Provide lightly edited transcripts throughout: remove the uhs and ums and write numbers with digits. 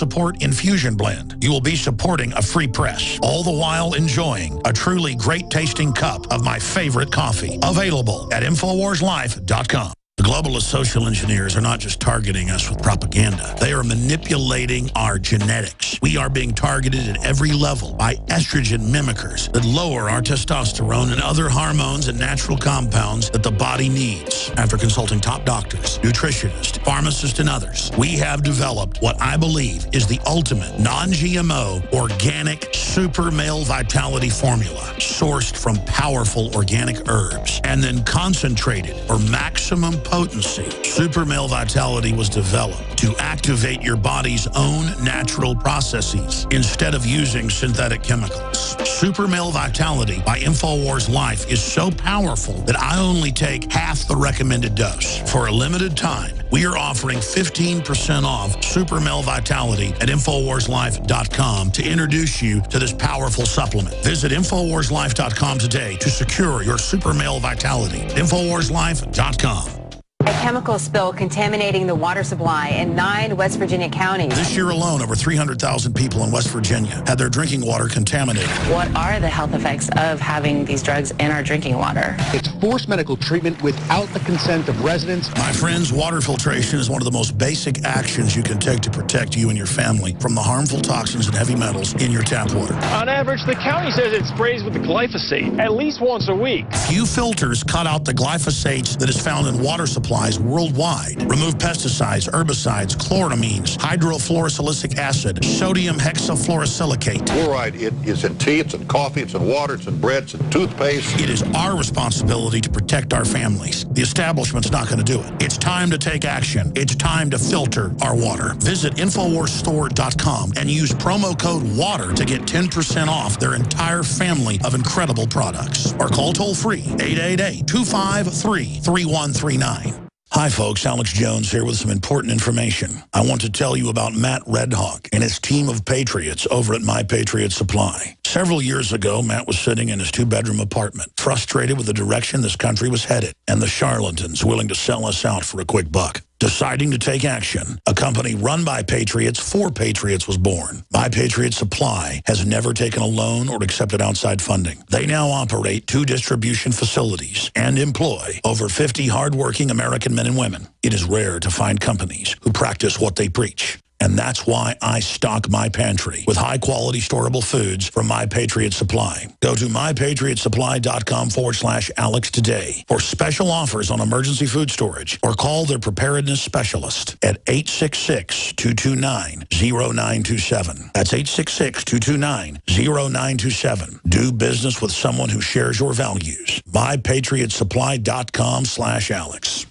support infusion blend. You will be supporting a free press, all the while enjoying a truly great-tasting cup of my favorite coffee. Available at InfoWarsLife.com. The globalist social engineers are not just targeting us with propaganda. They are manipulating our genetics. We are being targeted at every level by estrogen mimickers that lower our testosterone and other hormones and natural compounds that the body needs. After consulting top doctors, nutritionists, pharmacists, and others, we have developed what I believe is the ultimate non-GMO organic super male vitality formula sourced from powerful organic herbs and then concentrated for maximum potency. Super Male Vitality was developed to activate your body's own natural processes instead of using synthetic chemicals. Super Male Vitality by InfoWars Life is so powerful that I only take half the recommended dose. For a limited time, we are offering 15% off Super Male Vitality at InfoWarsLife.com to introduce you to this powerful supplement. Visit InfoWarsLife.com today to secure your Super Male Vitality. InfoWarsLife.com. A chemical spill contaminating the water supply in 9 West Virginia counties. This year alone, over 300,000 people in West Virginia had their drinking water contaminated. What are the health effects of having these drugs in our drinking water? It's forced medical treatment without the consent of residents. My friends, water filtration is one of the most basic actions you can take to protect you and your family from the harmful toxins and heavy metals in your tap water. On average, the county says it sprays with the glyphosate at least once a week. Few filters cut out the glyphosate that is found in water supplies worldwide. Remove pesticides, herbicides, chloramines, hydrofluorosilicic acid, sodium hexafluorosilicate. Fluoride, it is in tea, it's in coffee, it's in water, it's in bread, it's in toothpaste. It is our responsibility to protect our families. The establishment's not going to do it. It's time to take action. It's time to filter our water. Visit InfoWarsStore.com and use promo code WATER to get 10% off their entire family of incredible products. Or call toll-free 888-253-3139. Hi folks, Alex Jones here with some important information. I want to tell you about Matt Redhawk and his team of patriots over at My Patriot Supply. Several years ago, Matt was sitting in his 2-bedroom apartment, frustrated with the direction this country was headed and the charlatans willing to sell us out for a quick buck. Deciding to take action, a company run by patriots for patriots was born. My Patriot Supply has never taken a loan or accepted outside funding. They now operate 2 distribution facilities and employ over 50 hardworking American men and women. It is rare to find companies who practice what they preach. And that's why I stock my pantry with high-quality storable foods from My Patriot Supply. Go to mypatriotsupply.com/Alex today for special offers on emergency food storage or call their preparedness specialist at 866-229-0927. That's 866-229-0927. Do business with someone who shares your values. mypatriotsupply.com/Alex.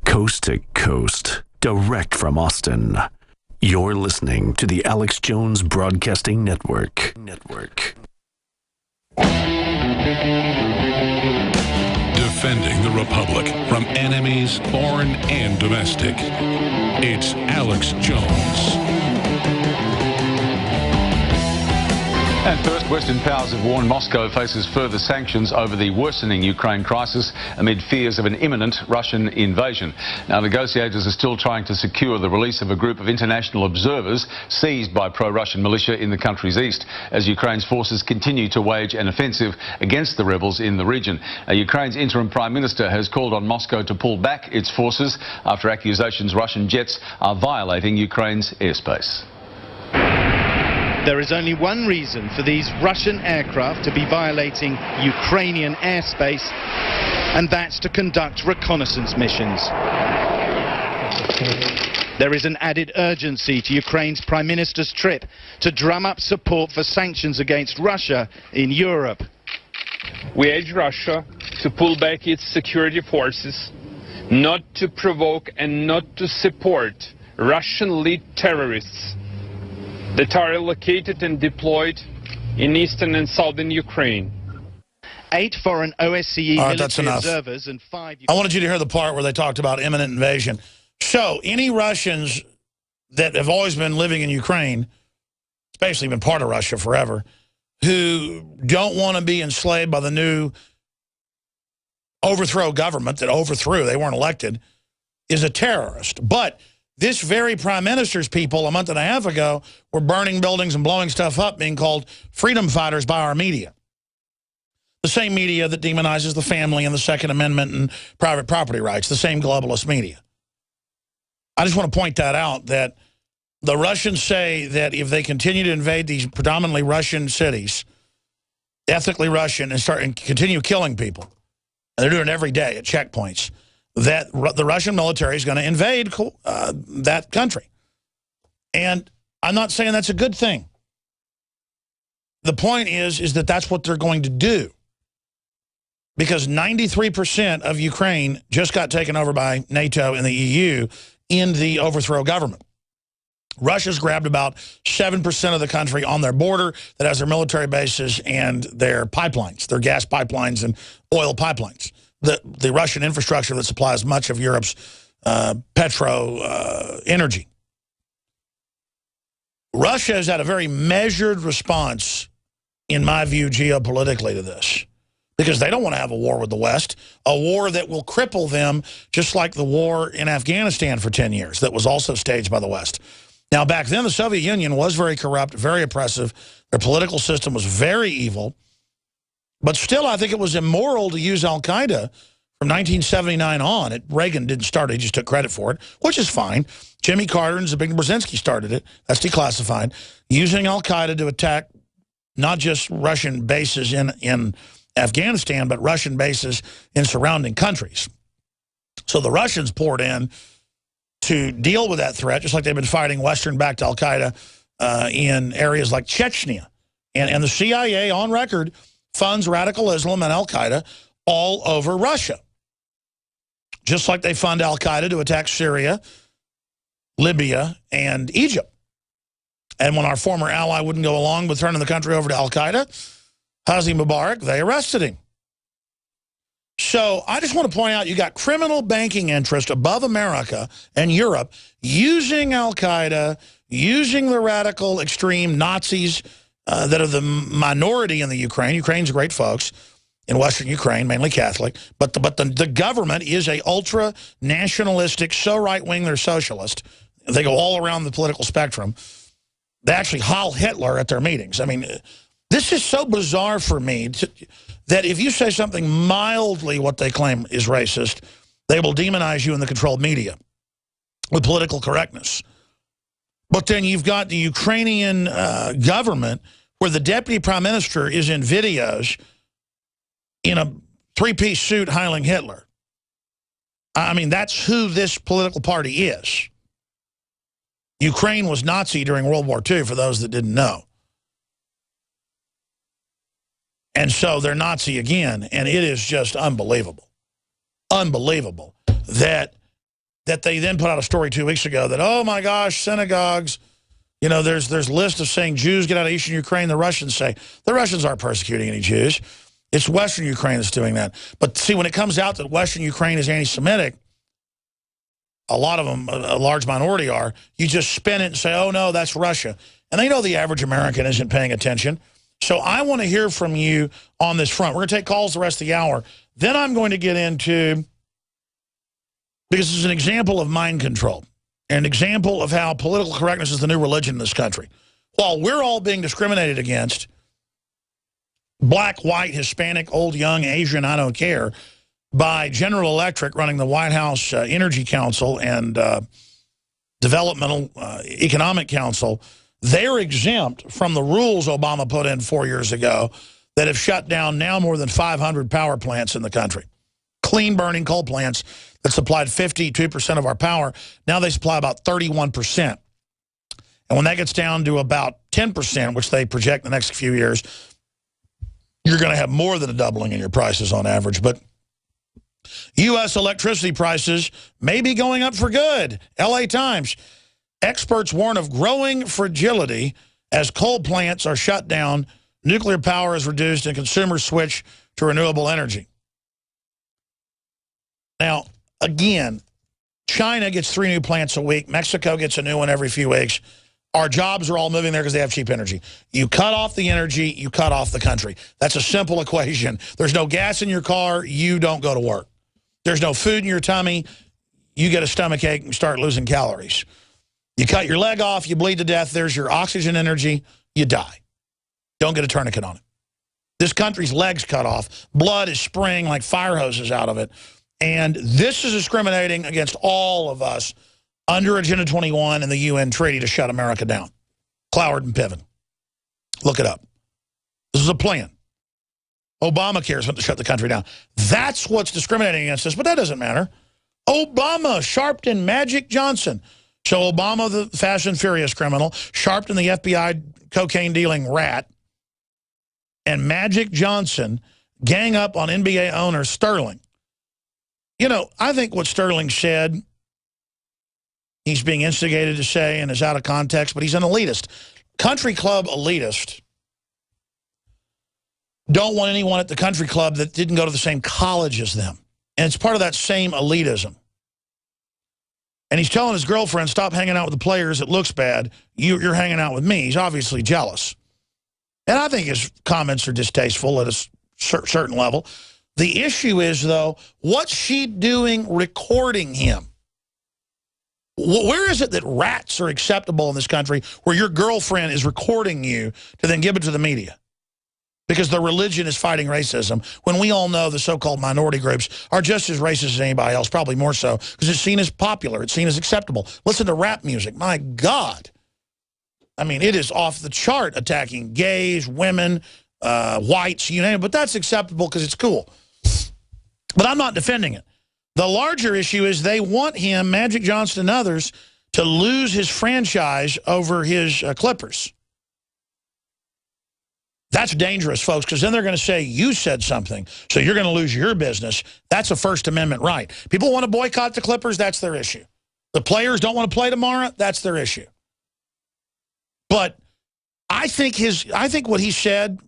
Coast to coast. Direct from Austin. You're listening to the Alex Jones Broadcasting Network. Defending the Republic from enemies, foreign and domestic. It's Alex Jones. And first, Western powers have warned Moscow faces further sanctions over the worsening Ukraine crisis amid fears of an imminent Russian invasion. Now, negotiators are still trying to secure the release of a group of international observers seized by pro-Russian militia in the country's east, as Ukraine's forces continue to wage an offensive against the rebels in the region. Ukraine's interim prime minister has called on Moscow to pull back its forces after accusations Russian jets are violating Ukraine's airspace. There is only one reason for these Russian aircraft to be violating Ukrainian airspace, and that's to conduct reconnaissance missions. There is an added urgency to Ukraine's Prime Minister's trip to drum up support for sanctions against Russia in Europe. We urge Russia to pull back its security forces, not to provoke and not to support Russian-led terrorists that are located and deployed in eastern and southern Ukraine. 8 foreign OSCE military observers and 5... I wanted you to hear the part where they talked about imminent invasion. So, any Russians that have always been living in Ukraine, it's basically been part of Russia forever, who don't want to be enslaved by the new overthrow government that overthrew, they weren't elected, is a terrorist. But this very prime minister's people a month and a half ago were burning buildings and blowing stuff up, being called freedom fighters by our media. The same media that demonizes the family and the Second Amendment and private property rights, the same globalist media. I just want to point that out, that the Russians say that if they continue to invade these predominantly Russian cities, ethnically Russian, and continue killing people, and they're doing it every day at checkpoints, that the Russian military is going to invade that country. And I'm not saying that's a good thing. The point is that that's what they're going to do. Because 93% of Ukraine just got taken over by NATO and the EU in the overthrow government. Russia's grabbed about 7% of the country on their border that has their military bases and their pipelines, their gas pipelines and oil pipelines. The Russian infrastructure that supplies much of Europe's energy. Russia has had a very measured response, in my view, geopolitically to this. Because they don't want to have a war with the West, a war that will cripple them, just like the war in Afghanistan for 10 years that was also staged by the West. Now, back then, the Soviet Union was very corrupt, very oppressive. Their political system was very evil. But still, I think it was immoral to use al-Qaeda from 1979 on. Reagan didn't start it, he just took credit for it, which is fine. Jimmy Carter and Zbigniew Brzezinski started it. That's declassified. Using al-Qaeda to attack not just Russian bases in Afghanistan, but Russian bases in surrounding countries. So the Russians poured in to deal with that threat, just like they've been fighting Western-backed al-Qaeda in areas like Chechnya. And the CIA, on record, funds radical Islam and al-Qaeda all over Russia. Just like they fund al-Qaeda to attack Syria, Libya, and Egypt. And when our former ally wouldn't go along with turning the country over to al-Qaeda, Hosni Mubarak, they arrested him. So I just want to point out, you got criminal banking interest above America and Europe using al-Qaeda, using the radical extreme Nazis that are the minority in the Ukraine. Ukraine's great folks in Western Ukraine, mainly Catholic. But the government is a ultra-nationalistic, so right-wing they're socialist. They go all around the political spectrum. They actually Heil Hitler at their meetings. I mean, this is so bizarre for me that if you say something mildly what they claim is racist, they will demonize you in the controlled media with political correctness. But then you've got the Ukrainian government where the deputy prime minister is in videos in a three-piece suit heiling Hitler. I mean, that's who this political party is. Ukraine was Nazi during World War II, for those that didn't know. And so they're Nazi again, and it is just unbelievable. Unbelievable that they then put out a story 2 weeks ago that, oh my gosh, synagogues, you know, there's a list of saying Jews get out of Eastern Ukraine. The Russians say, the Russians aren't persecuting any Jews. It's Western Ukraine that's doing that. But see, when it comes out that Western Ukraine is anti-Semitic, a lot of them, a large minority are, you just spin it and say, oh no, that's Russia. And they know the average American isn't paying attention. So I want to hear from you on this front. We're going to take calls the rest of the hour. Then I'm going to get into, because this is an example of mind control, an example of how political correctness is the new religion in this country. While we're all being discriminated against, black, white, Hispanic, old, young, Asian, I don't care, by General Electric running the White House Energy Council and Developmental Economic Council, they're exempt from the rules Obama put in 4 years ago that have shut down now more than 500 power plants in the country. Clean burning coal plants that supplied 52% of our power. Now they supply about 31%. And when that gets down to about 10%, which they project the next few years, you're going to have more than a doubling in your prices on average. But U.S. electricity prices may be going up for good. L.A. Times. Experts warn of growing fragility as coal plants are shut down, nuclear power is reduced, and consumers switch to renewable energy. Now, again, China gets 3 new plants a week. Mexico gets a new one every few weeks. Our jobs are all moving there because they have cheap energy. You cut off the energy, you cut off the country. That's a simple equation. There's no gas in your car, you don't go to work. There's no food in your tummy, you get a stomach ache and start losing calories. You cut your leg off, you bleed to death, there's your oxygen energy, you die. Don't get a tourniquet on it. This country's legs cut off. Blood is spraying like fire hoses out of it. And this is discriminating against all of us under Agenda 21 and the UN treaty to shut America down. Cloward and Piven. Look it up. This is a plan. Obamacare is going to shut the country down. That's what's discriminating against us, but that doesn't matter. Obama, Sharpton, Magic Johnson. So Obama, the Fast and Furious criminal, Sharpton, the FBI cocaine-dealing rat, and Magic Johnson gang up on NBA owner Sterling. You know, I think what Sterling said, he's being instigated to say and is out of context, but he's an elitist. Country club elitist don't want anyone at the country club that didn't go to the same college as them. And it's part of that same elitism. And he's telling his girlfriend, stop hanging out with the players. It looks bad. You're hanging out with me. He's obviously jealous. And I think his comments are distasteful at a certain level. The issue is, though, what's she doing recording him? Where is it that rats are acceptable in this country where your girlfriend is recording you to then give it to the media? Because the religion is fighting racism, when we all know the so-called minority groups are just as racist as anybody else, probably more so, because it's seen as popular, it's seen as acceptable. Listen to rap music. My God. I mean, it is off the chart attacking gays, women, whites, you name it, but that's acceptable because it's cool. But I'm not defending it. The larger issue is they want him, Magic Johnson and others, to lose his franchise over his Clippers. That's dangerous, folks, because then they're going to say you said something, so you're going to lose your business. That's a First Amendment right. People want to boycott the Clippers, that's their issue. The players don't want to play tomorrow, that's their issue. But I think what he said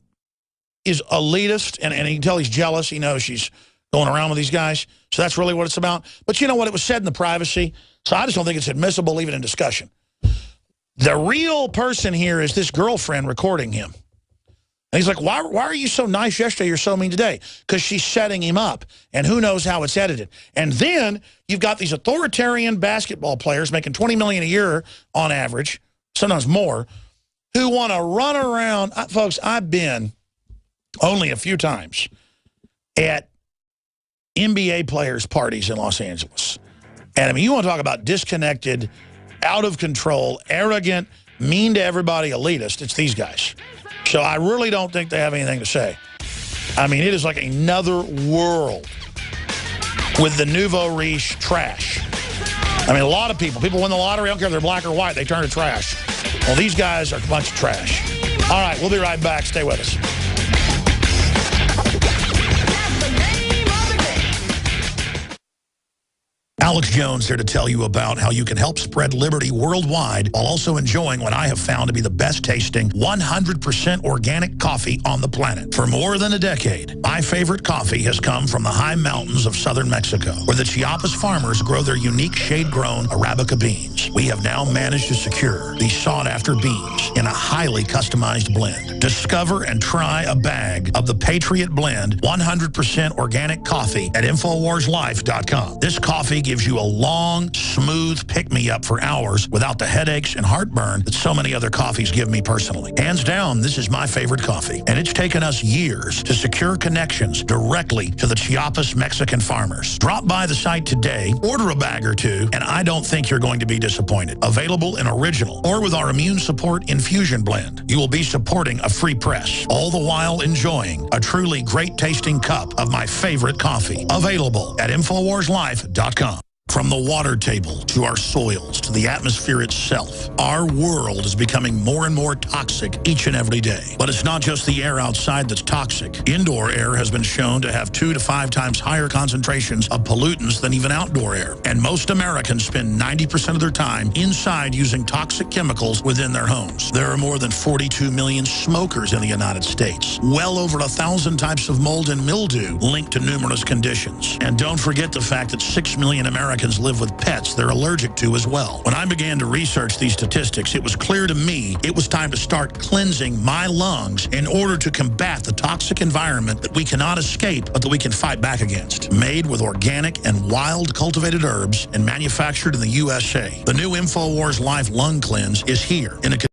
is elitist, and you can tell he's jealous. He knows she's going around with these guys, so that's really what it's about. But you know what? It was said in the privacy, so I just don't think it's admissible even in discussion. The real person here is this girlfriend recording him. And he's like, why are you so nice yesterday, you're so mean today? Because she's setting him up, and who knows how it's edited. And then you've got these authoritarian basketball players making $20 million a year on average, sometimes more, who want to run around. Folks, I've been only a few times at NBA players' parties in Los Angeles. And I mean, you want to talk about disconnected, out of control, arrogant, mean to everybody, elitist, it's these guys. So I really don't think they have anything to say. I mean, it is like another world with the nouveau riche trash. I mean, a lot of people win the lottery, I don't care if they're black or white, they turn to trash. Well, these guys are a bunch of trash. All right, we'll be right back. Stay with us. Alex Jones here to tell you about how you can help spread liberty worldwide while also enjoying what I have found to be the best tasting 100% organic coffee on the planet. For more than a decade, my favorite coffee has come from the high mountains of southern Mexico, where the Chiapas farmers grow their unique shade-grown Arabica beans. We have now managed to secure these sought-after beans in a highly customized blend. Discover and try a bag of the Patriot Blend 100% organic coffee at InfoWarsLife.com. This coffee gives you a long, smooth pick-me-up for hours without the headaches and heartburn that so many other coffees give me personally. Hands down, this is my favorite coffee, and it's taken us years to secure connections directly to the Chiapas Mexican farmers. Drop by the site today, order a bag or two, and I don't think you're going to be disappointed. Available in original or with our immune support infusion blend. You will be supporting a free press, all the while enjoying a truly great-tasting cup of my favorite coffee. Available at InfoWarsLife.com. From the water table to our soils to the atmosphere itself, our world is becoming more and more toxic each and every day. But it's not just the air outside that's toxic. Indoor air has been shown to have 2 to 5 times higher concentrations of pollutants than even outdoor air. And most Americans spend 90% of their time inside using toxic chemicals within their homes. There are more than 42 million smokers in the United States. Well over 1,000 types of mold and mildew linked to numerous conditions. And don't forget the fact that 6 million Americans Americans live with pets they're allergic to as well. When I began to research these statistics, it was clear to me it was time to start cleansing my lungs in order to combat the toxic environment that we cannot escape, but that we can fight back against. Made with organic and wild cultivated herbs and manufactured in the USA, the new InfoWars Life Lung Cleanse is here in a